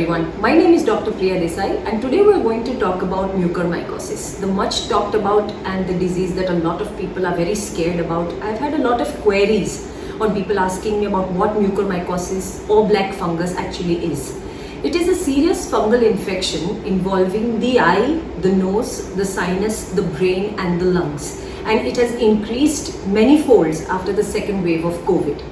everyone, my name is Dr. Priya Desai and today we are going to talk about mucormycosis, the much talked about and the disease that a lot of people are very scared about. I've had a lot of queries on people asking me about what mucormycosis or black fungus actually is. It is a serious fungal infection involving the eye, the nose, the sinus, the brain and the lungs, and it has increased many folds after the second wave of COVID.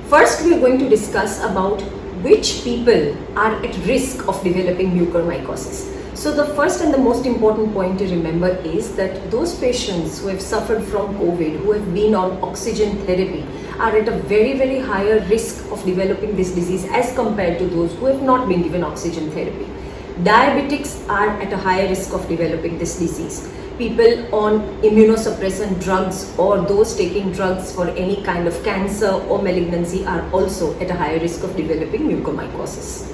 First, we are going to discuss about which people are at risk of developing mucormycosis. So the first and the most important point to remember is that those patients who have suffered from COVID, who have been on oxygen therapy, are at a very higher risk of developing this disease as compared to those who have not been given oxygen therapy. Diabetics are at a higher risk of developing this disease. People on immunosuppressant drugs or those taking drugs for any kind of cancer or malignancy are also at a higher risk of developing mucormycosis.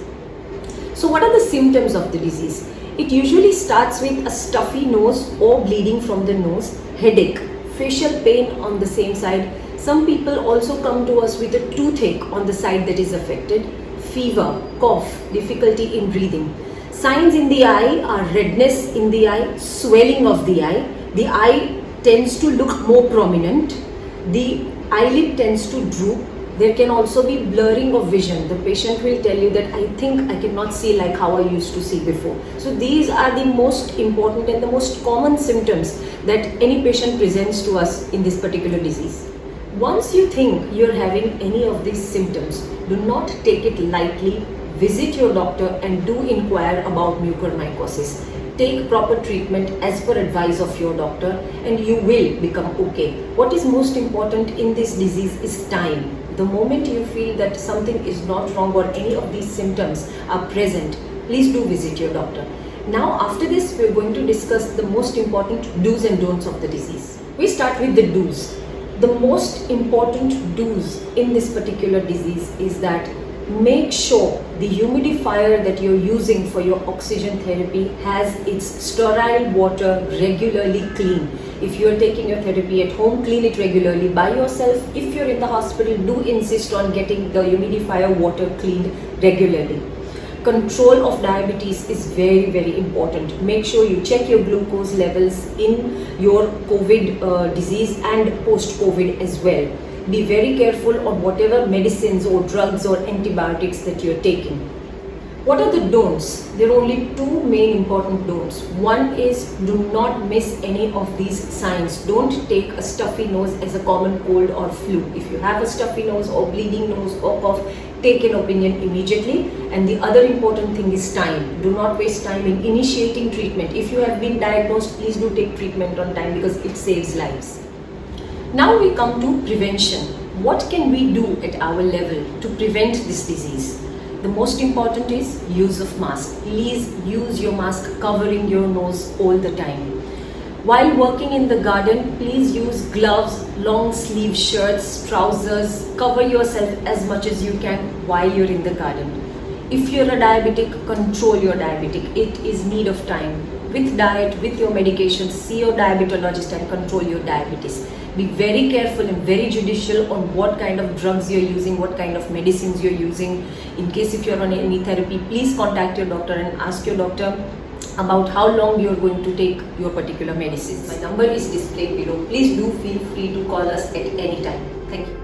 So what are the symptoms of the disease? It usually starts with a stuffy nose or bleeding from the nose, headache, facial pain on the same side. Some people also come to us with a toothache on the side that is affected, fever, cough, difficulty in breathing. Signs in the eye are redness in the eye, swelling of the eye tends to look more prominent, the eyelid tends to droop. There can also be blurring of vision. The patient will tell you that I think I cannot see like how I used to see before. So these are the most important and the most common symptoms that any patient presents to us in this particular disease. Once you think you're having any of these symptoms, do not take it lightly. Visit your doctor and do inquire about mucormycosis. Take proper treatment as per advice of your doctor and you will become okay. What is most important in this disease is time. The moment you feel that something is not wrong or any of these symptoms are present, please do visit your doctor. Now after this, we're going to discuss the most important do's and don'ts of the disease. We start with the do's. The most important do's in this particular disease is that make sure the humidifier that you're using for your oxygen therapy has its sterile water regularly cleaned. If you're taking your therapy at home, clean it regularly by yourself. If you're in the hospital, do insist on getting the humidifier water cleaned regularly. Control of diabetes is very important. Make sure you check your glucose levels in your COVID disease and post-COVID as well. Be very careful on whatever medicines or drugs or antibiotics that you're taking. What are the don'ts? There are only two main important don'ts. One is do not miss any of these signs. Don't take a stuffy nose as a common cold or flu. If you have a stuffy nose or bleeding nose or cough, take an opinion immediately. And the other important thing is time. Do not waste time in initiating treatment. If you have been diagnosed, please do take treatment on time because it saves lives. Now we come to prevention. What can we do at our level to prevent this disease? The most important is use of mask. Please use your mask covering your nose all the time. While working in the garden, please use gloves, long sleeve shirts, trousers. Cover yourself as much as you can while you're in the garden. If you're a diabetic, control your diabetic. It is need of time. With diet, with your medications, see your diabetologist and control your diabetes. Be very careful and very judicial on what kind of drugs you're using, what kind of medicines you're using. In case if you're on any therapy, please contact your doctor and ask your doctor about how long you're going to take your particular medicines. My number is displayed below. Please do feel free to call us at any time. Thank you.